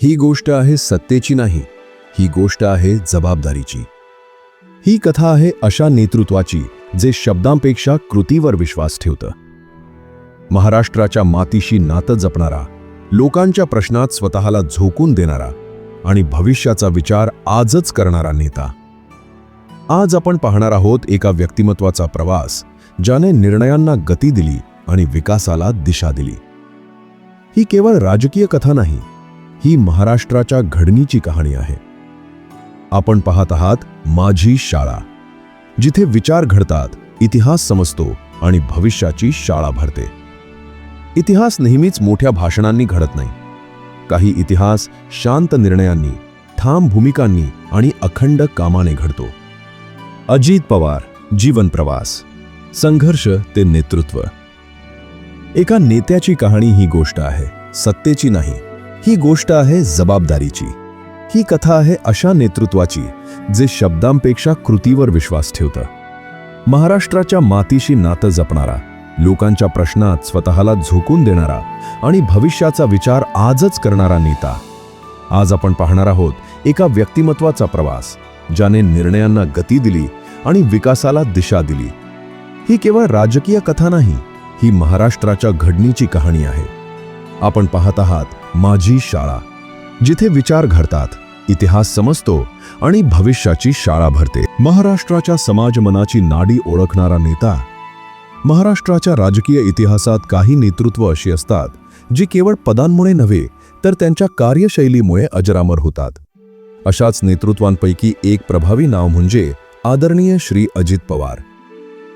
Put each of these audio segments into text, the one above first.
ही गोष्ट आहे सत्तेची नाही, ही गोष्ट आहे जबाबदारीची. ही कथा आहे अशा नेतृत्वाची जे शब्दांपेक्षा कृतीवर विश्वास ठेवतं. महाराष्ट्राच्या मातीशी नातं जपणारा, लोकांच्या प्रश्नात स्वतःला झोकून देणारा आणि भविष्याचा विचार आजच करणारा नेता. आज आपण पाहणार आहोत एका व्यक्तिमत्वाचा प्रवास ज्याने निर्णयांना गती दिली आणि विकासाला दिशा दिली. ही केवळ राजकीय कथा नाही, ही महाराष्ट्राच्या घडणीची कहाणी आहे. आपण पाहत आहात माझी शाळा, जिथे विचार घडतात, इतिहास समजतो आणि भविष्याची शाळा भरते. इतिहास नेहमीच मोठ्या भाषणांनी घडत नाही. काही इतिहास शांत निर्णयांनी, ठाम भूमिकांनी आणि अखंड कामाने घडतो. अजित पवार जीवन प्रवास, संघर्ष ते नेतृत्व. एका नेत्याची कहाणी ही गोष्ट आहे, सत्तेची नाही, ही गोष्ट आहे जबाबदारीची. ही कथा आहे अशा नेतृत्वाची जे शब्दांपेक्षा कृतीवर विश्वास ठेवतं. महाराष्ट्राच्या मातीशी नातं जपणारा, लोकांच्या प्रश्नात स्वतःला झोकून देणारा आणि भविष्याचा विचार आजच करणारा नेता. आज आपण पाहणार आहोत एका व्यक्तिमत्वाचा प्रवास ज्याने निर्णयांना गती दिली आणि विकासाला दिशा दिली. ही केवळ राजकीय कथा नाही, ही महाराष्ट्राच्या घडणीची कहाणी आहे. आपण पाहत आहात माझी शाळा, जिथे विचार घडतात, इतिहास समजतो आणि भविष्याची शाळा भरते. महाराष्ट्राच्या समाजमनाची नाडी ओळखणारा नेता. महाराष्ट्राच्या राजकीय इतिहासात काही नेतृत्व अशी असतात जी केवळ पदांमुळे नव्हे तर त्यांच्या कार्यशैलीमुळे अजरामर होतात. अशाच नेतृत्वांपैकी एक प्रभावी नाव म्हणजे आदरणीय श्री अजित पवार.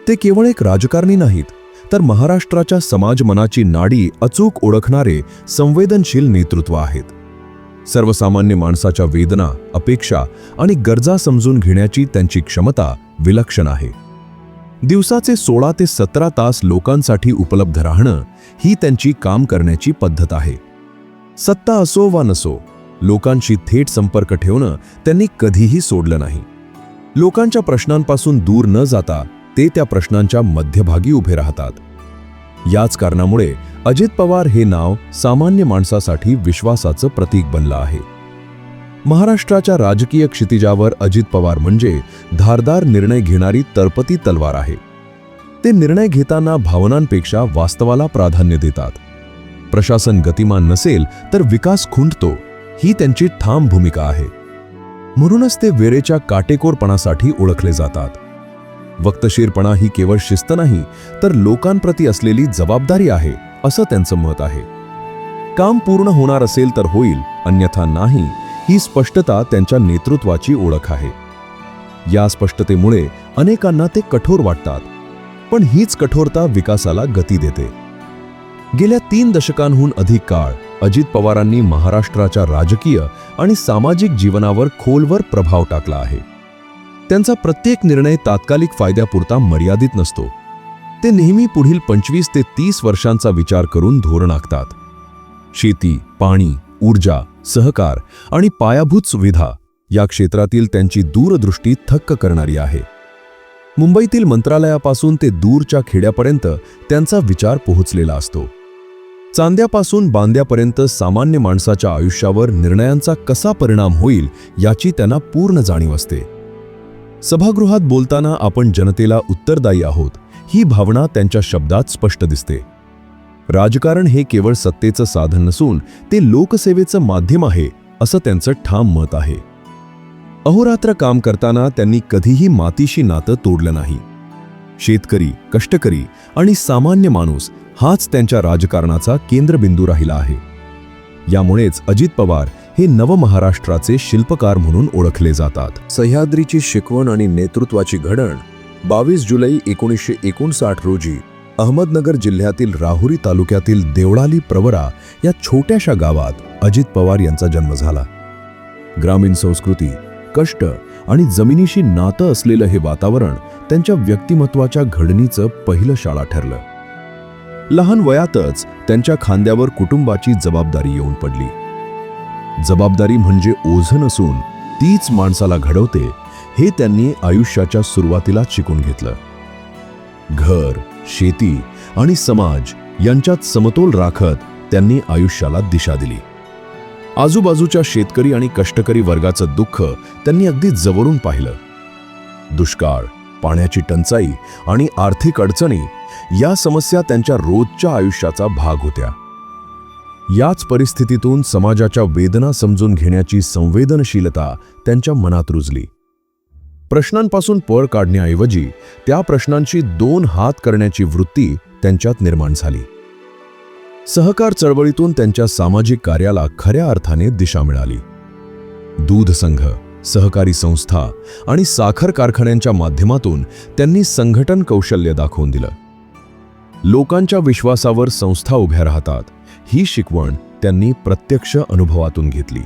ते केवळ एक राजकारणी नाहीत, तर महाराष्ट्राच्या समाजमनाची नाडी अचूक ओळखणारे संवेदनशील नेतृत्व आहेत. सर्वसामान्य माणसाच्या वेदना, अपेक्षा आणि गरजा समजून घेण्याची त्यांची क्षमता विलक्षण आहे. दिवसाचे 16 ते 17 तास लोकांसाठी उपलब्ध राहणं ही त्यांची काम करण्याची पद्धत आहे. सत्ता असो वा नसो, लोकांशी थेट संपर्क ठेवणं त्यांनी कधीही सोडलं नाही. लोकांच्या प्रश्नांपासून दूर न जाता ते त्या प्रश्नांच्या मध्यभागी उभे राहतात. याच कारणामुळे अजित पवार हे नाव सामान्य माणसासाठी विश्वासाचं प्रतीक बनलं आहे. महाराष्ट्राच्या राजकीय क्षितिजावर अजित पवार म्हणजे धारदार निर्णय घेणारी तरपती तलवार आहे. ते निर्णय घेताना भावनांपेक्षा वास्तवाला प्राधान्य देतात. प्रशासन गतिमान नसेल तर विकास खुंटतो, ही त्यांची ठाम भूमिका आहे. म्हणूनच ते वेळेच्या काटेकोरपणासाठी ओळखले जातात. वक्तशीरपणा ही केवळ शिस्त नाही, तर लोकांप्रती असलेली जबाबदारी आहे, असं त्यांचं मत आहे. काम पूर्ण होणार असेल तर होईल, अन्यथा नाही, ही स्पष्टता त्यांच्या नेतृत्वाची ओळख आहे. या स्पष्टतेमुळे अनेकांना ते कठोर वाटतात, पण हीच कठोरता विकासाला गती देते. गेल्या 3 दशकांहून अधिक काळ अजित पवारांनी महाराष्ट्राच्या राजकीय आणि सामाजिक जीवनावर खोलवर प्रभाव टाकला आहे. त्यांचा प्रत्येक निर्णय तात्कालिक फायद्यापुरता मर्यादित नसतो. ते नेहमी पुढील 25 ते 30 वर्षांचा विचार करून धोरण आखतात. शेती, पाणी, ऊर्जा, सहकार आणि पायाभूत सुविधा या क्षेत्रातील त्यांची दूरदृष्टी थक्क करणारी आहे. मुंबईतील मंत्रालयापासून ते दूरच्या खेड्यापर्यंत त्यांचा विचार पोहोचलेला असतो. चांद्यापासून बांद्यापर्यंत सामान्य माणसाच्या आयुष्यावर निर्णयांचा कसा परिणाम होईल याची त्यांना पूर्ण जाणीव असते. सभागृहात बोलताना आपण जनतेला उत्तरदायी आहोत, ही भावना त्यांच्या शब्दात स्पष्ट दिसते. राजकारण हे केवळ सत्तेचं साधन नसून ते लोकसेवेचं माध्यम आहे, असं त्यांचं ठाम मत आहे. अहोरात्र काम करताना त्यांनी कधीही मातीशी नातं तोडलं नाही. शेतकरी, कष्टकरी आणि सामान्य माणूस हाच त्यांच्या राजकारणाचा केंद्रबिंदू राहिला आहे. यामुळेच अजित पवार हे नवमहाराष्ट्राचे शिल्पकार म्हणून ओळखले जातात. सह्याद्रीची शिकवण आणि नेतृत्वाची घडण. 22 जुलै 1959 रोजी अहमदनगर जिल्ह्यातील राहुरी तालुक्यातील देवळाली प्रवरा या छोट्याशा गावात अजित पवार यांचा जन्म झाला. ग्रामीण संस्कृती, कष्ट आणि जमिनीशी नातं असलेलं हे वातावरण त्यांच्या व्यक्तिमत्वाच्या घडणीचं पहिलं शाळा ठरलं. लहान वयातच त्यांच्या खांद्यावर कुटुंबाची जबाबदारी येऊन पडली. जबाबदारी म्हणजे ओझं नसून तीच माणसाला घडवते, हे त्यांनी आयुष्याच्या सुरुवातीला शिकून घेतलं. घर, शेती आणि समाज यांच्यात समतोल राखत त्यांनी आयुष्याला दिशा दिली. आजूबाजूच्या शेतकरी आणि कष्टकरी वर्गाचं दुःख त्यांनी अगदी जवळून पाहिलं. दुष्काळ, पाण्याची टंचाई आणि आर्थिक अडचणी या समस्या त्यांच्या रोजच्या आयुष्याचा भाग होत्या. याच परिस्थितीतून समाजाच्या वेदना समजून घेण्याची संवेदनशीलता त्यांच्या मनात रुजली. प्रश्नांपासून पळ काढण्याऐवजी त्या प्रश्नांची दोन हात करण्याची वृत्ती त्यांच्यात निर्माण झाली. सहकार चळवळीतून त्यांच्या सामाजिक कार्याला खऱ्या अर्थाने दिशा मिळाली. दूध संघ, सहकारी संस्था आणि साखर कारखान्यांच्या माध्यमातून त्यांनी संघटन कौशल्य दाखवून दिलं. लोकांच्या विश्वासावर संस्था उभ्या राहतात ही शिकवण त्यांनी प्रत्यक्ष अनुभवातून घेतली.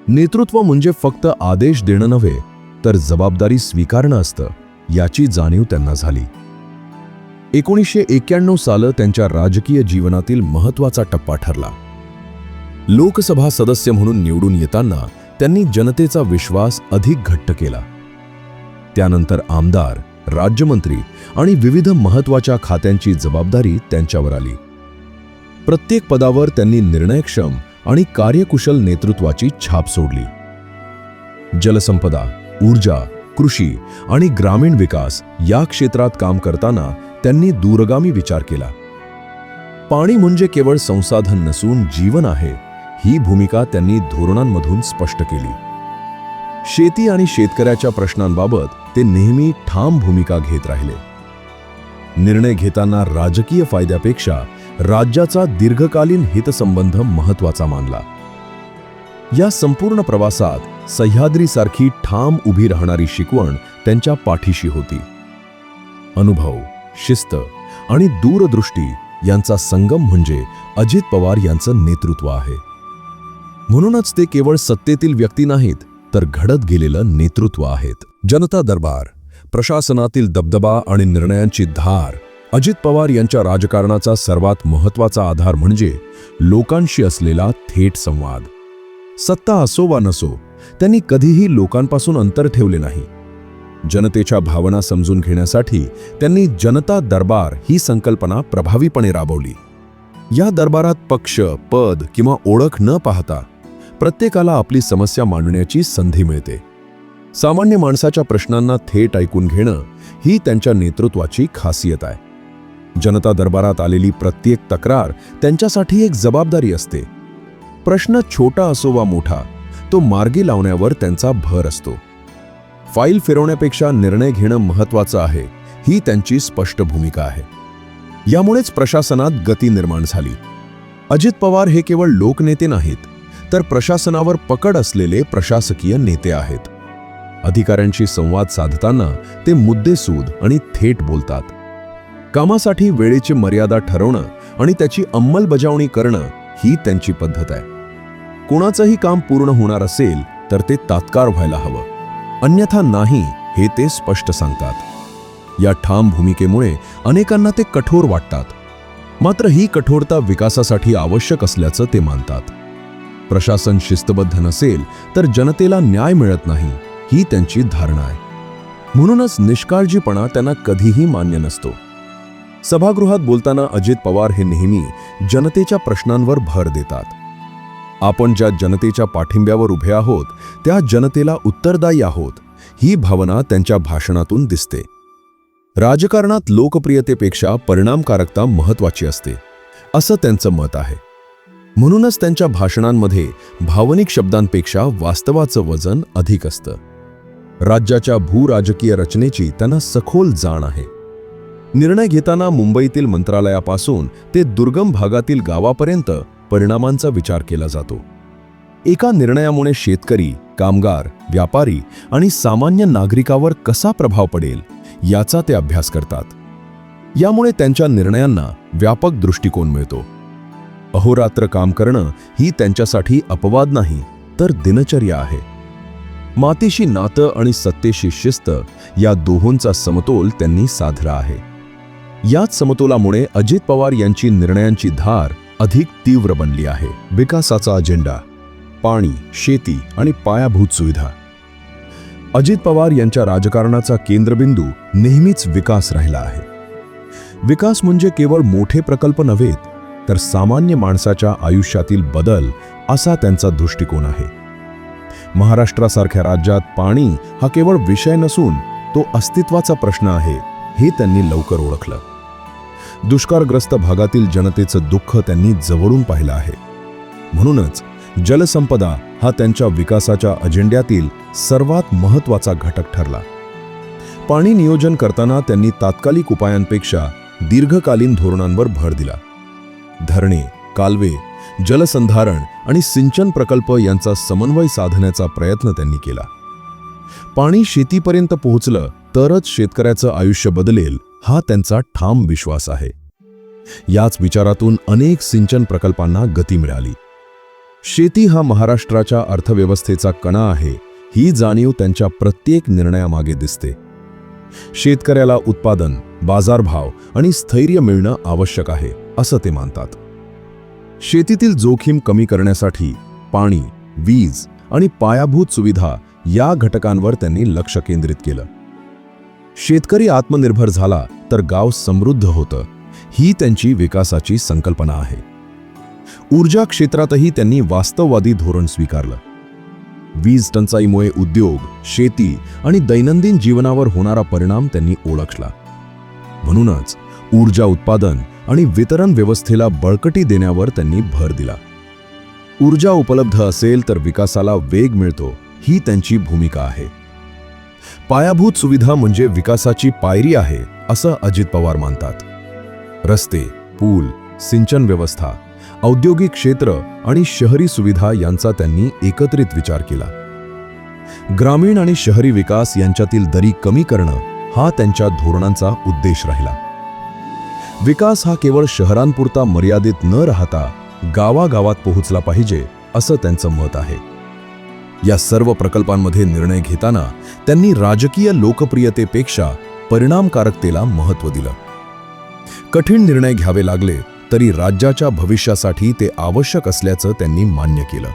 नेतृत्व म्हणजे फक्त आदेश देणं नव्हे, तर जबाबदारी स्वीकारणं असतं याची जाणीव त्यांना झाली. 1991 साल त्यांच्या राजकीय जीवनातील महत्त्वाचा टप्पा ठरला. लोकसभा सदस्य म्हणून निवडून येताना त्यांनी जनतेचा विश्वास अधिक घट्ट केला. त्यानंतर आमदार, राज्यमंत्री आणि विविध महत्त्वाच्या खात्यांची जबाबदारी त्यांच्यावर आली. प्रत्येक पदावर त्यांनी निर्णयक्षम आणि कार्यकुशल नेतृत्वाची छाप सोडली. जलसंपदा, ऊर्जा, कृषी आणि ग्रामीण विकास या क्षेत्रात काम करताना त्यांनी दूरगामी विचार केला. पाणी म्हणजे केवळ संसाधन नसून जीवन आहे ही भूमिका त्यांनी धोरणांमधून स्पष्ट केली. शेती आणि शेतकऱ्याच्या प्रश्नांबाबत ते नेहमी ठाम भूमिका घेत राहिले. निर्णय घेताना राजकीय फायद्यापेक्षा राज्याचा दीर्घकालीन हितसंबंध महत्त्वाचा मानला. या संपूर्ण प्रवासात सह्याद्रीसारखी ठाम उभी राहणारी शिकवण त्यांच्या पाठीशी होती. अनुभव, शिस्त आणि दूरदृष्टी यांचा संगम म्हणजे अजित पवार यांचं नेतृत्व आहे. म्हणूनच ते केवळ सत्तेतील व्यक्ती नाहीत, तर घडत गेलेलं नेतृत्व आहेत. जनता दरबार, प्रशासनातील दबदबा आणि निर्णयांची धार. अजित पवार यांच्या राजकारणाचा सर्वात महत्त्वाचा आधार म्हणजे लोकांशी असलेला थेट संवाद. सत्ता असो वा नसो, त्यांनी कधीही लोकांपासून अंतर ठेवले नाही. जनतेच्या भावना समजून घेण्यासाठी त्यांनी जनता दरबार ही संकल्पना प्रभावीपणे राबवली. या दरबारात पक्ष, पद किंवा ओळख न पाहता प्रत्येकाला आपली समस्या मांडण्याची संधी मिळते. सामान्य माणसाच्या प्रश्नांना थेट ऐकून घेणं ही त्यांच्या नेतृत्वाची खासियत आहे. जनता दरबारात आलेली प्रत्येक तक्रार त्यांच्यासाठी एक जबाबदारी असते. प्रश्न छोटा असो वा मोठा, तो मार्गी लावण्यावर त्यांचा भर असतो. फाईल फिरवण्यापेक्षा निर्णय घेणं महत्त्वाचं आहे ही त्यांची स्पष्ट भूमिका आहे. यामुळेच प्रशासनात गती निर्माण झाली. अजित पवार हे केवळ लोकनेते नाहीत, तर प्रशासनावर पकड असलेले प्रशासकीय नेते आहेत. अधिकाऱ्यांशी संवाद साधताना ते मुद्देसूद आणि थेट बोलतात. कामासाठी वेळेची मर्यादा ठरवणं आणि त्याची अंमलबजावणी करणं ही त्यांची पद्धत आहे. कोणाचंही काम पूर्ण होणार असेल तर ते तात्काळ व्हायला हवं, अन्यथा नाही हे ते स्पष्ट सांगतात. या ठाम भूमिकेमुळे अनेकांना ते कठोर वाटतात, मात्र ही कठोरता विकासासाठी आवश्यक असल्याचं ते मानतात. प्रशासन शिस्तबद्ध नसेल तर जनतेला न्याय मिळत नाही ही त्यांची धारणा आहे. म्हणूनच निष्काळजीपणा त्यांना कधीही मान्य नसतो. सभागृहात बोलताना अजित पवार हे नेहमी जनतेच्या प्रश्नांवर भर देतात. आपण ज्या जनतेच्या पाठिंब्यावर उभे आहोत त्या जनतेला उत्तरदायी आहोत ही भावना त्यांच्या भाषणातून दिसते. राजकारणात लोकप्रियतेपेक्षा परिणामकारकता महत्त्वाची असते असं त्यांचं मत आहे. म्हणूनच त्यांच्या भाषणांमध्ये भावनिक शब्दांपेक्षा वास्तवाचं वजन अधिक असतं. राज्याच्या भूराजकीय रचनेची त्यांना सखोल जाण आहे. निर्णय घेताना मुंबईतील मंत्रालयापासून ते दुर्गम भागातील गावापर्यंत परिणामांचा विचार केला जातो. एका निर्णयामुळे शेतकरी, कामगार, व्यापारी आणि सामान्य नागरिकावर कसा प्रभाव पडेल याचा ते अभ्यास करतात. यामुळे त्यांच्या निर्णयांना व्यापक दृष्टिकोन मिळतो. अहोरात्र काम करणं ही त्यांच्यासाठी अपवाद नाही, तर दिनचर्या आहे. मातीशी नातं आणि सत्तेशी शिस्त या दोहोंचा समतोल त्यांनी साधला आहे. याच समतोलामुळे अजित पवार यांची निर्णयांची धार अधिक तीव्र बनली आहे. विकासाचा अजेंडा, पाणी, शेती आणि पायाभूत सुविधा. अजित पवार यांच्या राजकारणाचा केंद्रबिंदू नेहमीच विकास राहिला आहे. विकास म्हणजे केवळ मोठे प्रकल्प नव्हेत, तर सामान्य माणसाच्या आयुष्यातील बदल असा त्यांचा दृष्टिकोन आहे. महाराष्ट्रासारख्या राज्यात पाणी हा केवळ विषय नसून तो अस्तित्वाचा प्रश्न आहे हे त्यांनी लवकर ओळखलं. दुष्काळग्रस्त भागातील जनतेचं दुःख त्यांनी जवळून पाहिलं आहे. म्हणूनच जलसंपदा हा त्यांच्या विकासाच्या अजेंड्यातील सर्वात महत्त्वाचा घटक ठरला. पाणी नियोजन करताना त्यांनी तात्कालिक उपायांपेक्षा दीर्घकालीन धोरणांवर भर दिला. धरणे, कालवे, जलसंधारण आणि सिंचन प्रकल्प यांचा समन्वय साधण्याचा प्रयत्न त्यांनी केला. पाणी शेतीपर्यंत पोहोचलं तरच शेतकऱ्याचं आयुष्य बदलेल हा त्यांचा ठाम विश्वास आहे. याच विचारातून अनेक सिंचन प्रकल्पांना गती मिळाली. शेती हा महाराष्ट्राच्या अर्थव्यवस्थेचा कणा आहे ही जाणीव त्यांच्या प्रत्येक निर्णयामागे दिसते. शेतकऱ्याला उत्पादन, बाजारभाव आणि स्थैर्य मिळणं आवश्यक आहे असं ते मानतात. शेतीतील जोखीम कमी करण्यासाठी पाणी, वीज आणि पायाभूत सुविधा या घटकांवर त्यांनी लक्ष केंद्रित केलं. शेतकरी आत्मनिर्भर झाला तर गाव समृद्ध होतं ही त्यांची विकासाची संकल्पना आहे. ऊर्जा क्षेत्रातही त्यांनी वास्तववादी धोरण स्वीकारलं. वीज टंचाईमुळे उद्योग, शेती आणि दैनंदिन जीवनावर होणारा परिणाम त्यांनी ओळखला. म्हणूनच ऊर्जा उत्पादन आणि वितरण व्यवस्थेला बळकटी देण्यावर त्यांनी भर दिला. ऊर्जा उपलब्ध असेल तर विकासाला वेग मिळतो ही त्यांची भूमिका आहे. पायाभूत सुविधा म्हणजे विकासाची पायरी आहे असं अजित पवार मानतात. रस्ते, पूल, सिंचन व्यवस्था, औद्योगिक क्षेत्र आणि शहरी सुविधा यांचा त्यांनी एकत्रित विचार केला. ग्रामीण आणि शहरी विकास यांच्यातील दरी कमी करणं हा त्यांच्या धोरणांचा उद्देश राहिला. विकास हा केवळ शहरांपुरता मर्यादित न राहता गावागावात पोहोचला पाहिजे असं त्यांचं मत आहे. या सर्व प्रकल्पांमध्ये निर्णय घेताना त्यांनी राजकीय लोकप्रियतेपेक्षा परिणामकारकतेला महत्त्व दिलं. कठीण निर्णय घ्यावे लागले तरी राज्याच्या भविष्यासाठी ते आवश्यक असल्याचं त्यांनी मान्य केलं.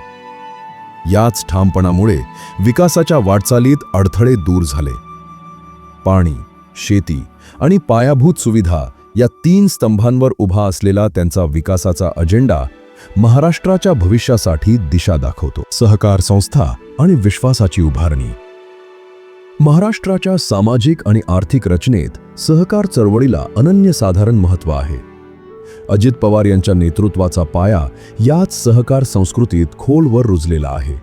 याच ठामपणामुळे विकासाच्या वाटचालीत अडथळे दूर झाले. पाणी, शेती आणि पायाभूत सुविधा या 3 स्तंभांवर उभा असलेला त्यांचा विकासाचा अजेंडा महाराष्ट्राच्या भविष्यासाठी दिशा दाखवतो. सहकार संस्था आणि विश्वासाची उभारणी. महाराष्ट्राच्या सामाजिक आणि आर्थिक रचनेत सहकार चळवळीला अनन्यसाधारण महत्त्व आहे. अजित पवार यांच्या नेतृत्वाचा पाया याच सहकार संस्कृतीत खोलवर रुजलेला आहे.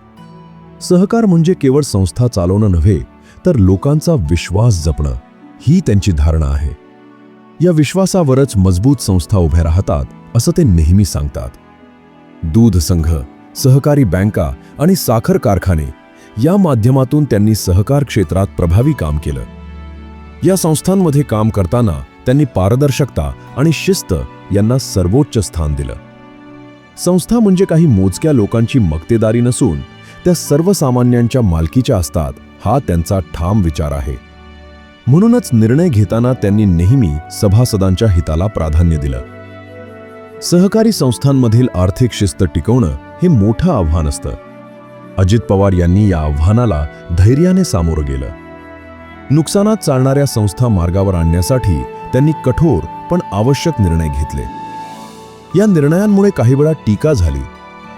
सहकार म्हणजे केवळ संस्था चालवणं नव्हे तर लोकांचा विश्वास जपणं ही त्यांची धारणा आहे. या विश्वासावरच मजबूत संस्था उभ्या राहतात असं ते नेहमी सांगतात. दूध संघ, सहकारी बँका आणि साखर कारखाने या माध्यमातून त्यांनी सहकार क्षेत्रात प्रभावी काम केलं. या संस्थांमध्ये काम करताना त्यांनी पारदर्शकता आणि शिस्त यांना सर्वोच्च स्थान दिलं. संस्था म्हणजे काही मोजक्या लोकांची मक्तेदारी नसून त्या सर्वसामान्यांच्या मालकीच्या असतात हा त्यांचा ठाम विचार आहे. म्हणूनच निर्णय घेताना त्यांनी नेहमी सभासदांच्या हिताला प्राधान्य दिलं. सहकारी संस्थांमधील आर्थिक शिस्त टिकवणं हे मोठं आव्हान असतं. अजित पवार यांनी या आव्हानाला धैर्याने सामोरं गेलं. नुकसानात चालणाऱ्या संस्था मार्गावर आणण्यासाठी त्यांनी कठोर पण आवश्यक निर्णय घेतले. या निर्णयांमुळे काही वेळा टीका झाली,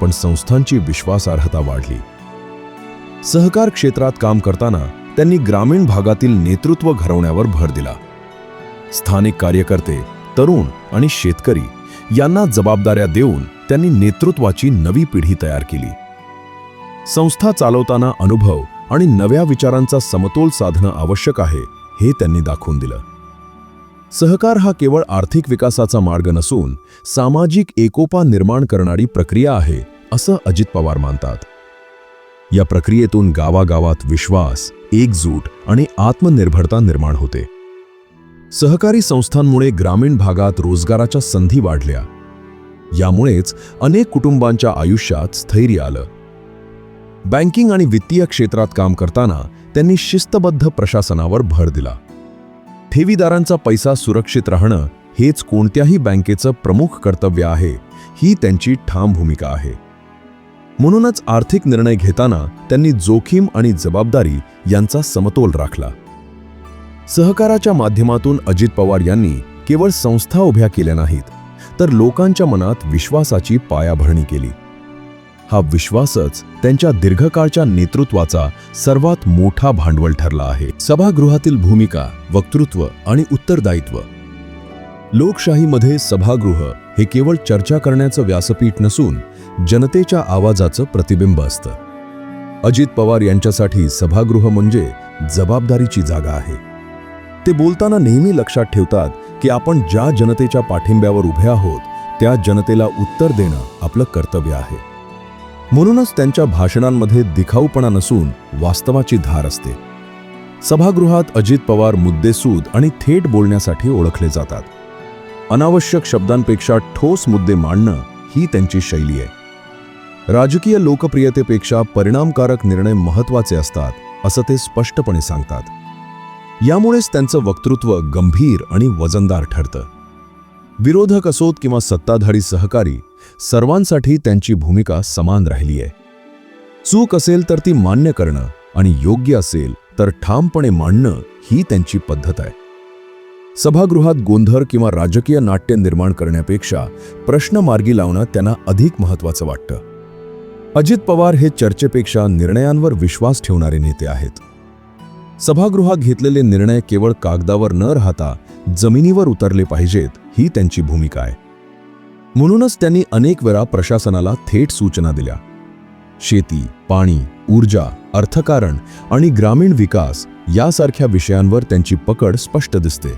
पण संस्थांची विश्वासार्हता वाढली. सहकार क्षेत्रात काम करताना त्यांनी ग्रामीण भागातील नेतृत्व घडवण्यावर भर दिला. स्थानिक कार्यकर्ते, तरुण आणि शेतकरी यांना जबाबदाऱ्या देऊन त्यांनी नेतृत्वाची नवी पिढी तयार केली. संस्था चालवताना अनुभव आणि नव्या विचारांचा समतोल साधणं आवश्यक आहे हे त्यांनी दाखवून दिलं. सहकार हा केवळ आर्थिक विकासाचा मार्ग नसून सामाजिक एकोपा निर्माण करणारी प्रक्रिया आहे असं अजित पवार मानतात. या प्रक्रियेतून गावागावात विश्वास, एकजूट आणि आत्मनिर्भरता निर्माण होते. सहकारी संस्थांमुळे ग्रामीण भागात रोजगाराच्या संधी वाढल्या. यामुळेच अनेक कुटुंबांच्या आयुष्यात स्थैर्य आलं. बँकिंग आणि वित्तीय क्षेत्रात काम करताना त्यांनी शिस्तबद्ध प्रशासनावर भर दिला. ठेवीदारांचा पैसा सुरक्षित राहणं हेच कोणत्याही बँकेचं प्रमुख कर्तव्य आहे ही त्यांची ठाम भूमिका आहे. म्हणूनच आर्थिक निर्णय घेताना त्यांनी जोखीम आणि जबाबदारी यांचा समतोल राखला. सहकाराच्या माध्यमातून अजित पवार यांनी केवळ संस्था उभ्या केल्या नाहीत, तर लोकांच्या मनात विश्वासाची पायाभरणी केली. हा विश्वासच त्यांच्या दीर्घकाळच्या नेतृत्वाचा सर्वात मोठा भांडवल ठरला आहे. सभागृहातील भूमिका, वक्तृत्व आणि उत्तरदायित्व. लोकशाहीमध्ये सभागृह हे केवळ चर्चा करण्याचं व्यासपीठ नसून जनतेच्या आवाजाचं प्रतिबिंब असतं. अजित पवार यांच्यासाठी सभागृह म्हणजे जबाबदारीची जागा आहे. ते बोलताना नेहमी लक्षात ठेवतात की आपण ज्या जनतेच्या पाठिंब्यावर उभे आहोत त्या जनतेला उत्तर देणं आपलं कर्तव्य आहे. म्हणूनच त्यांच्या भाषणांमध्ये दिखाऊपणा नसून वास्तवाची धार असते. सभागृहात अजित पवार मुद्देसूद आणि थेट बोलण्यासाठी ओळखले जातात. अनावश्यक शब्दांपेक्षा ठोस मुद्दे मांडणं ही त्यांची शैली आहे. राजकीय लोकप्रियतेपेक्षा परिणामकारक निर्णय महत्त्वाचे असतात असं ते स्पष्टपणे सांगतात. यामुळेच त्यांचं वक्तृत्व गंभीर आणि वजनदार ठरतं. विरोधक असोत किंवा सत्ताधारी सहकारी, सर्वांसाठी त्यांची भूमिका समान राहिली आहे. चूक असेल तर ती मान्य करणं आणि योग्य असेल तर ठामपणे मांडणं ही त्यांची पद्धत आहे. सभागृहात गोंधळ किंवा राजकीय नाट्य निर्माण करण्यापेक्षा प्रश्न मार्गी लावणं त्यांना अधिक महत्त्वाचं वाटतं. अजित पवार हे चर्चेपेक्षा निर्णयांवर विश्वास ठेवणारे नेते आहेत. सभागृहात घेतलेले निर्णय केवळ कागदावर न राहता जमिनीवर उतरले पाहिजेत ही त्यांची भूमिका आहे. म्हणूनच त्यांनी अनेक वेळा प्रशासनाला थेट सूचना दिल्या. शेती, पाणी, ऊर्जा, अर्थकारण आणि ग्रामीण विकास यासारख्या विषयांवर त्यांची पकड स्पष्ट दिसते.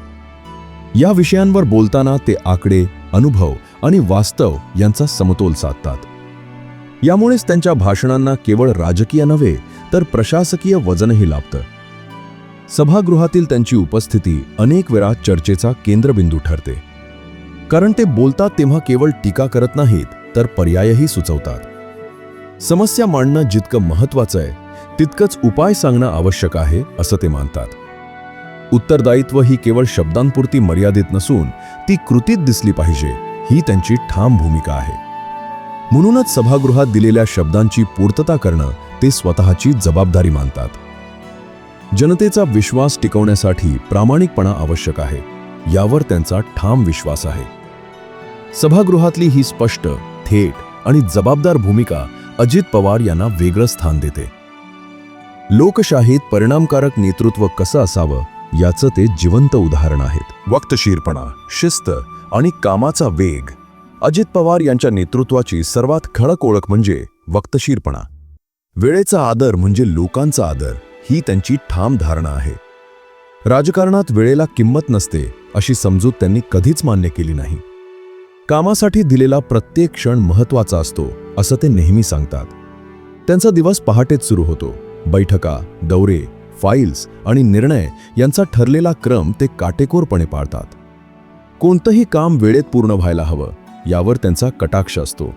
या विषयांवर बोलताना ते आकडे, अनुभव आणि वास्तव यांचा समतोल साधतात. यामुळेच त्यांच्या भाषणांना केवळ राजकीय नव्हे तर प्रशासकीय वजनही लाभतं. सभागृहातील त्यांची उपस्थिती अनेक वेळा चर्चेचा केंद्रबिंदू ठरते. कारण ते बोलतात तेव्हा केवळ टीका करत नाहीत तर पर्यायही सुचवतात. समस्या मांडणं जितकं महत्त्वाचं आहे तितकंच उपाय सांगणं आवश्यक आहे असं ते मानतात. उत्तरदायित्व ही केवळ शब्दांपुरती मर्यादित नसून ती कृतीत दिसली पाहिजे ही त्यांची ठाम भूमिका आहे. म्हणूनच सभागृहात दिलेल्या शब्दांची पूर्तता करणं ते स्वतःची जबाबदारी मानतात. जनतेचा विश्वास टिकवण्यासाठी प्रामाणिकपणा आवश्यक आहे यावर त्यांचा ठाम विश्वास आहे. सभागृहातली ही स्पष्ट, थेट आणि जबाबदार भूमिका अजित पवार यांना वेगळं स्थान देते. लोकशाहीत परिणामकारक नेतृत्व कसं असावं याचं ते जिवंत उदाहरण आहेत. वक्तशीरपणा, शिस्त आणि कामाचा वेग. अजित पवार यांच्या नेतृत्वाची सर्वात खळक ओळख म्हणजे वक्तशीरपणा. वेळेचा आदर म्हणजे लोकांचा आदर ही त्यांची ठाम धारणा आहे. राजकारणात वेळेला किंमत नसते अशी समजूत त्यांनी कधीच मान्य केली नाही. कामासाठी दिलेला प्रत्येक क्षण महत्त्वाचा असतो असं ते नेहमी सांगतात. त्यांचा दिवस पहाटेच सुरू होतो. बैठका, दौरे, फाईल्स आणि निर्णय यांचा ठरलेला क्रम ते काटेकोरपणे पाळतात. कोणतंही काम वेळेत पूर्ण व्हायला हवं यावर त्यांचा कटाक्ष असतो.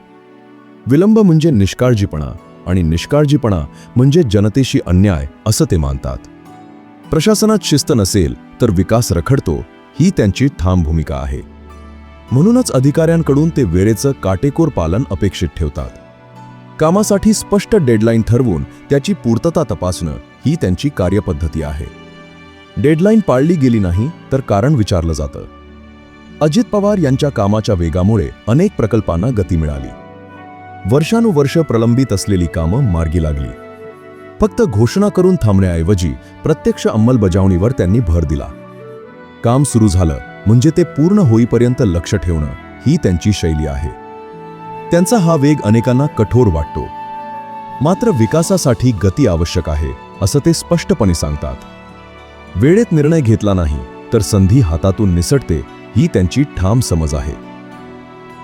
विलंब म्हणजे निष्काळजीपणा आणि निष्काळजीपणा म्हणजे जनतेशी अन्याय असं ते मानतात. प्रशासनात शिस्त नसेल तर विकास रखडतो ही त्यांची ठाम भूमिका आहे. म्हणूनच अधिकाऱ्यांकडून ते वेळेचं काटेकोर पालन अपेक्षित ठेवतात. कामासाठी स्पष्ट डेडलाईन ठरवून त्याची पूर्तता तपासणं ही त्यांची कार्यपद्धती आहे. डेडलाईन पाळली गेली नाही तर कारण विचारलं जातं. अजित पवार यांच्या कामाच्या वेगामुळे अनेक प्रकल्पांना गती मिळाली. वर्षानुवर्ष प्रलंबित असलेली कामं मार्गी लागली. फक्त घोषणा करून थांबण्याऐवजी प्रत्यक्ष अंमलबजावणीवर त्यांनी भर दिला. काम सुरू झालं म्हणजे ते पूर्ण होईपर्यंत लक्ष ठेवणं ही त्यांची शैली आहे. त्यांचा हा वेग अनेकांना कठोर वाटतो. मात्र विकासासाठी गती आवश्यक आहे असं ते स्पष्टपणे सांगतात. वेळेत निर्णय घेतला नाही तर संधी हातातून निसटते ही त्यांची ठाम समज आहे.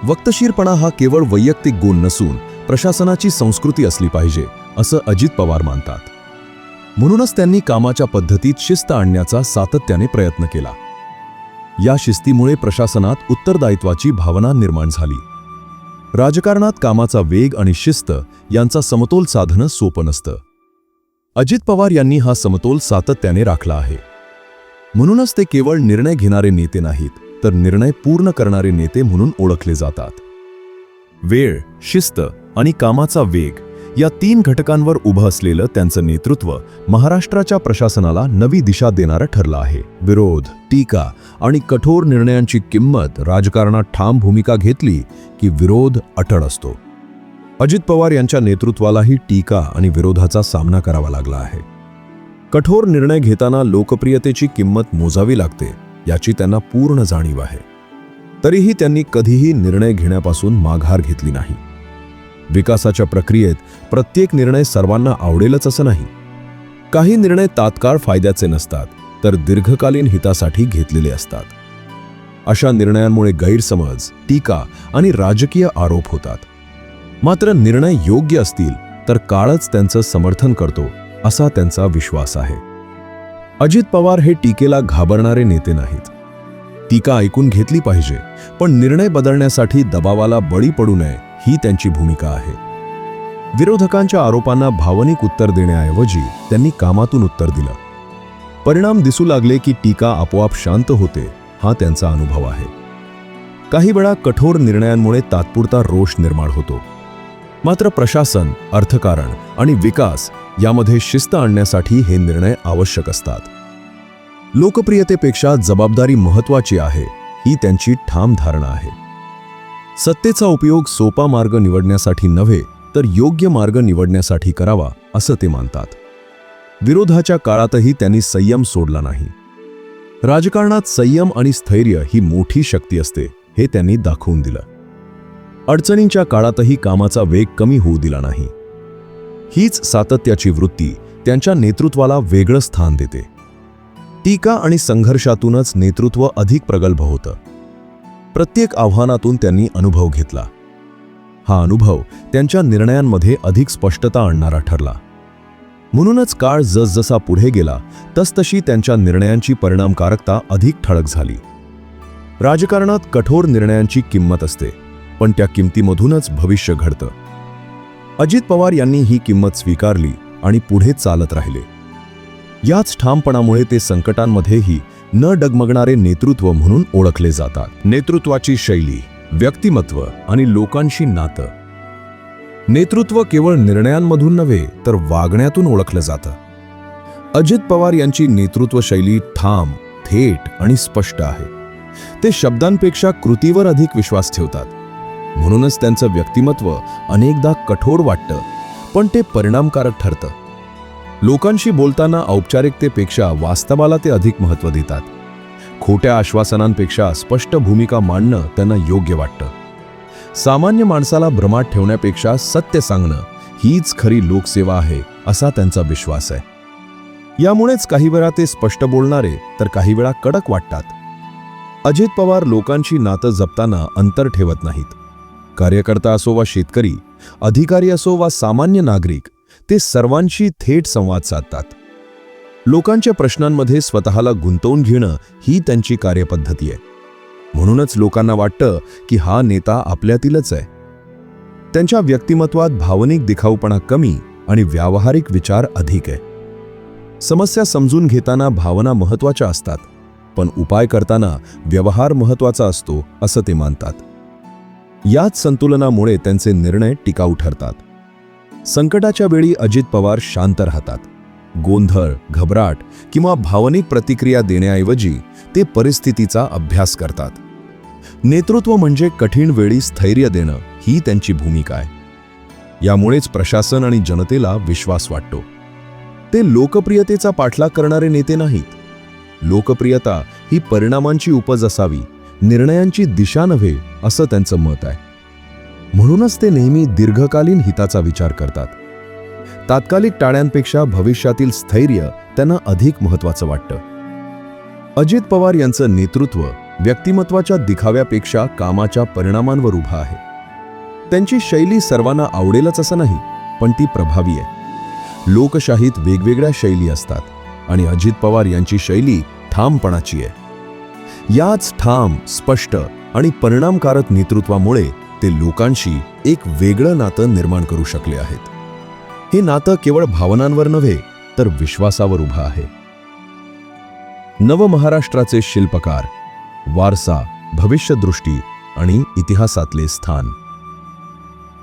वक्तशीरपणा हा केवळ वैयक्तिक गुण नसून प्रशासनाची संस्कृती असली पाहिजे असं अजित पवार मानतात. म्हणूनच त्यांनी कामाच्या पद्धतीत शिस्त आणण्याचा सातत्याने प्रयत्न केला. या शिस्तीमुळे प्रशासनात उत्तरदायित्वाची भावना निर्माण झाली. राजकारणात कामाचा वेग आणि शिस्त यांचा समतोल साधणं सोपं नसतं. अजित पवार यांनी हा समतोल सातत्याने राखला आहे. म्हणूनच ते केवळ निर्णय घेणारे नेते नाहीत तर निर्णय पूर्ण करणारे नेते म्हणून ओळखले जातात. वेळ, शिस्त आणि कामाचा वेग या तीन घटकांवर उभं असलेलं त्यांचं नेतृत्व महाराष्ट्राच्या प्रशासनाला नवी दिशा देणारं ठरलं आहे. विरोध, टीका आणि कठोर निर्णयांची किंमत राजकारणात ठाम भूमिका घेतली की विरोध अटळ असतो. अजित पवार यांच्या नेतृत्वालाही टीका आणि विरोधाचा सामना करावा लागला आहे. कठोर निर्णय घेताना लोकप्रियतेची किंमत मोजावी लागते याची त्यांना पूर्ण जाणीव आहे. तरीही त्यांनी कधीही निर्णय घेण्यापासून माघार घेतली नाही. विकासाच्या प्रक्रियेत प्रत्येक निर्णय सर्वांना आवडेलच असं नाही. काही निर्णय तात्काळ फायद्याचे नसतात, तर दीर्घकालीन हितासाठी घेतलेले असतात. अशा निर्णयांमुळे गैरसमज, टीका आणि राजकीय आरोप होतात. मात्र निर्णय योग्य असतील तर काळच त्यांचं समर्थन करतो असा त्यांचा विश्वास आहे. अजित पवार हे टीकेला घाबरणारे नेते नाहीत. टीका ऐकून घेतली पाहिजे, पण निर्णय बदलण्यासाठी दबावाला बळी पडू नये ही त्यांची भूमिका आहे. विरोधकांच्या आरोपांना भावनिक उत्तर देण्याऐवजी त्यांनी कामातून उत्तर दिलं. परिणाम दिसू लागले की टीका आपोआप शांत होते हा त्यांचा अनुभव आहे. काही वेळा कठोर निर्णयांमुळे तात्पुरता रोष निर्माण होतो. मात्र प्रशासन, अर्थकारण आणि विकास यामध्ये शिस्त आणण्यासाठी हे निर्णय आवश्यक असतात. लोकप्रियतेपेक्षा जबाबदारी महत्त्वाची आहे ही त्यांची ठाम धारणा आहे. सत्तेचा उपयोग सोपा मार्ग निवडण्यासाठी नव्हे तर योग्य मार्ग निवडण्यासाठी करावा असं ते मानतात. विरोधाच्या काळातही त्यांनी संयम सोडला नाही. राजकारणात संयम आणि स्थैर्य ही मोठी शक्ती असते हे त्यांनी दाखवून दिलं. अडचणींच्या काळातही कामाचा वेग कमी होऊ दिला नाही. हीच सातत्याची वृत्ती त्यांच्या नेतृत्वाला वेगळं स्थान देते. टीका आणि संघर्षातूनच नेतृत्व अधिक प्रगल्भ होतं. प्रत्येक आव्हानातून त्यांनी अनुभव घेतला. हा अनुभव त्यांच्या निर्णयांमध्ये अधिक स्पष्टता आणणारा ठरला. म्हणूनच काळ जसजसा पुढे गेला तसतशी त्यांच्या निर्णयांची परिणामकारकता अधिक ठळक झाली. राजकारणात कठोर निर्णयांची किंमत असते, पण त्या किंमतीमधूनच भविष्य घडतं. अजित पवार यांनी ही किंमत स्वीकारली आणि पुढे चालत राहिले. याच ठामपणामुळे ते संकटांमध्येही न डगमगणारे नेतृत्व म्हणून ओळखले जातात. नेतृत्वाची शैली, व्यक्तिमत्व आणि लोकांशी नातं. नेतृत्व केवळ निर्णयांमधून नव्हे तर वागण्यातून ओळखलं जातं. अजित पवार यांची नेतृत्व शैली ठाम, थेट आणि स्पष्ट आहे. ते शब्दांपेक्षा कृतीवर अधिक विश्वास ठेवतात. म्हणूनच त्यांचं व्यक्तिमत्व अनेकदा कठोर वाटतं, पण ते परिणामकारक ठरतं. लोकांशी बोलताना औपचारिकतेपेक्षा वास्तवाला ते अधिक महत्त्व देतात. खोट्या आश्वासनांपेक्षा स्पष्ट भूमिका मांडणं त्यांना योग्य वाटतं. सामान्य माणसाला भ्रमात ठेवण्यापेक्षा सत्य सांगणं हीच खरी लोकसेवा आहे असा त्यांचा विश्वास आहे. यामुळेच काही वेळा ते स्पष्ट बोलणारे तर काही वेळा कडक वाटतात. अजित पवार लोकांची नातं जपताना अंतर ठेवत नाहीत. कार्यकर्ता असो वा शेतकरी, अधिकारी असो वा सामान्य नागरिक, ते सर्वांशी थेट संवाद साधतात. लोकांच्या प्रश्नांमध्ये स्वतःला गुंतवून घेणं ही त्यांची कार्यपद्धती आहे. म्हणूनच लोकांना वाटतं की हा नेता आपल्यातीलच आहे. त्यांच्या व्यक्तिमत्वात भावनिक दिखाऊपणा कमी आणि व्यावहारिक विचार अधिक आहे. समस्या समजून घेताना भावना महत्त्वाच्या असतात, पण उपाय करताना व्यवहार महत्त्वाचा असतो असं ते मानतात. याच संतुलनामुळे त्यांचे निर्णय टिकाऊ ठरतात. संकटाच्या वेळी अजित पवार शांत राहतात. गोंधळ, घबराट किंवा भावनिक प्रतिक्रिया देण्याऐवजी ते परिस्थितीचा अभ्यास करतात. नेतृत्व म्हणजे कठीण वेळी स्थैर्य देणं ही त्यांची भूमिका आहे. यामुळेच प्रशासन आणि जनतेला विश्वास वाटतो. ते लोकप्रियतेचा पाठलाग करणारे नेते नाहीत. लोकप्रियता ही परिणामांची उपज असावी, निर्णयांची दिशा नव्हे असं त्यांचं मत आहे. म्हणूनच ते नेहमी दीर्घकालीन हिताचा विचार करतात. तात्कालिक टाळ्यांपेक्षा भविष्यातील स्थैर्य त्यांना अधिक महत्त्वाचं वाटतं. अजित पवार यांचं नेतृत्व व्यक्तिमत्वाच्या दिखाव्यापेक्षा कामाच्या परिणामांवर उभं आहे. त्यांची शैली सर्वांना आवडेलच असं नाही, पण ती प्रभावी आहे. लोकशाहीत वेगवेगळ्या शैली असतात आणि अजित पवार यांची शैली ठामपणाची आहे. याच ठाम, स्पष्ट आणि परिणामकारक नेतृत्वामुळे ते लोकांशी एक वेगळं नातं निर्माण करू शकले आहेत. हे नातं केवळ भावनांवर नव्हे तर विश्वासावर उभं आहे. नवमहाराष्ट्राचे शिल्पकार, वारसा, भविष्यदृष्टी आणि इतिहासातले स्थान.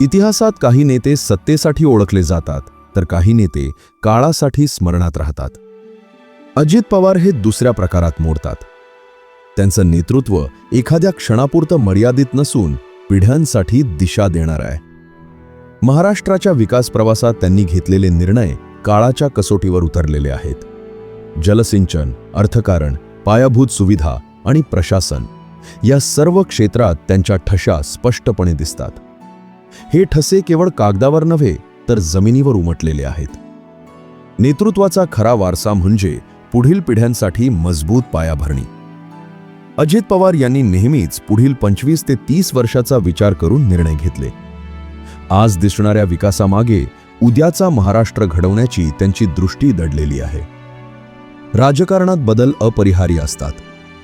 इतिहासात काही नेते सत्तेसाठी ओळखले जातात, तर काही नेते काळासाठी स्मरणात राहतात. अजित पवार हे दुसऱ्या प्रकारात मोडतात. त्यांचं नेतृत्व एखाद्या क्षणापुरतं मर्यादित नसून पिढ्यांसाठी दिशा देणार आहे. महाराष्ट्राच्या विकास प्रवासात त्यांनी घेतलेले निर्णय काळाच्या कसोटीवर उतरलेले आहेत. जलसिंचन, अर्थकारण, पायाभूत सुविधा आणि प्रशासन या सर्व क्षेत्रात त्यांच्या ठसा स्पष्टपणे दिसतात. हे ठसे केवळ कागदावर नव्हे तर जमिनीवर उमटलेले आहेत. नेतृत्वाचा खरा वारसा म्हणजे पुढील पिढ्यांसाठी मजबूत पायाभरणी. अजित पवार यांनी नेहमीच पुढील 25 ते 30 वर्षाचा विचार करून निर्णय घेतले. आज दिसणाऱ्या विकासामागे उद्याचा महाराष्ट्र घडवण्याची त्यांची दृष्टी दडलेली आहे. राजकारणात बदल अपरिहार्य असतात,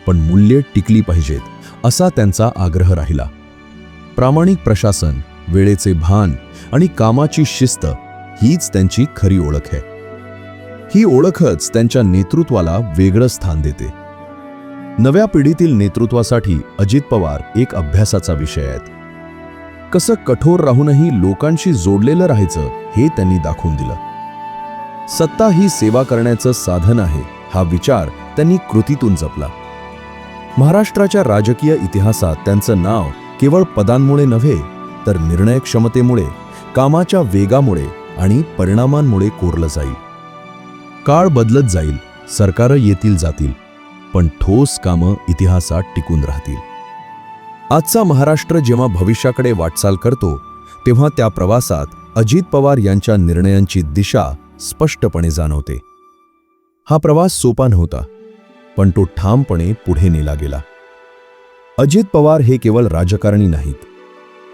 पण मूल्ये टिकली पाहिजेत असा त्यांचा आग्रह राहिला. प्रामाणिक प्रशासन, वेळेचे भान आणि कामाची शिस्त हीच त्यांची खरी ओळख आहे. ही ओळखच त्यांच्या नेतृत्वाला वेगळं स्थान देते. नव्या पिढीतील नेतृत्वासाठी अजित पवार एक अभ्यासाचा विषय आहेत. कसं कठोर राहूनही लोकांशी जोडलेलं राहायचं हे त्यांनी दाखवून दिलं. सत्ता ही सेवा करण्याचं साधन आहे हा विचार त्यांनी कृतीतून जपला. महाराष्ट्राच्या राजकीय इतिहासात त्यांचं नाव केवळ पदांमुळे नव्हे तर निर्णय क्षमतेमुळे, कामाच्या वेगामुळे आणि परिणामांमुळे कोरलं जाईल. काळ बदलत जाईल, सरकारं येतील जातील, पण ठोस कामं इतिहासात टिकून राहतील. आजचा महाराष्ट्र जेव्हा भविष्याकडे वाटचाल करतो तेव्हा त्या प्रवासात अजित पवार यांच्या निर्णयांची दिशा स्पष्टपणे जाणवते. हा प्रवास सोपा नव्हता, पण तो ठामपणे पुढे नेला गेला. अजित पवार हे केवळ राजकारणी नाहीत,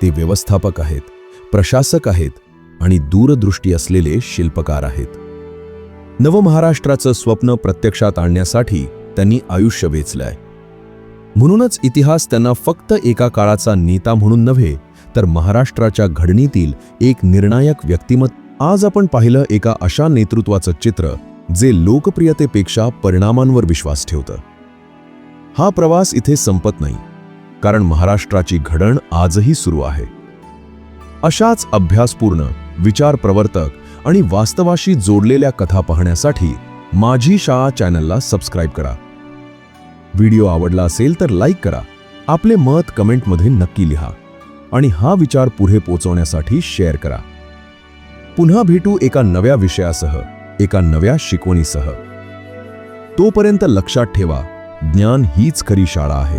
ते व्यवस्थापक आहेत, प्रशासक आहेत आणि दूरदृष्टी असलेले शिल्पकार आहेत. नवमहाराष्ट्राचं स्वप्न प्रत्यक्षात आणण्यासाठी त्यांनी आयुष्य वेचलंय. म्हणूनच इतिहास त्यांना फक्त एका काळाचा नेता म्हणून नव्हे तर महाराष्ट्राच्या घडणीतील एक निर्णायक व्यक्तिमत्व. आज आपण पाहिलं एका अशा नेतृत्वाचं चित्र जे लोकप्रियतेपेक्षा परिणामांवर विश्वास ठेवतं. हा प्रवास इथे संपत नाही, कारण महाराष्ट्राची घडण आजही सुरू आहे. अशाच अभ्यासपूर्ण, विचारप्रवर्तक आणि वास्तवाशी जोडलेल्या कथा पाहण्यासाठी माझी शाळा चॅनलला सबस्क्राईब करा. व्हिडिओ आवडला असेल तर लाईक करा, आपले मत कमेंटमध्ये नक्की लिहा आणि हा विचार पुढे पोहोचवण्यासाठी शेअर करा. पुन्हा भेटू एका नव्या विषयासह, एका नव्या शिकवणीसह. तोपर्यंत लक्षात ठेवा, ज्ञान हीच खरी शाळा आहे.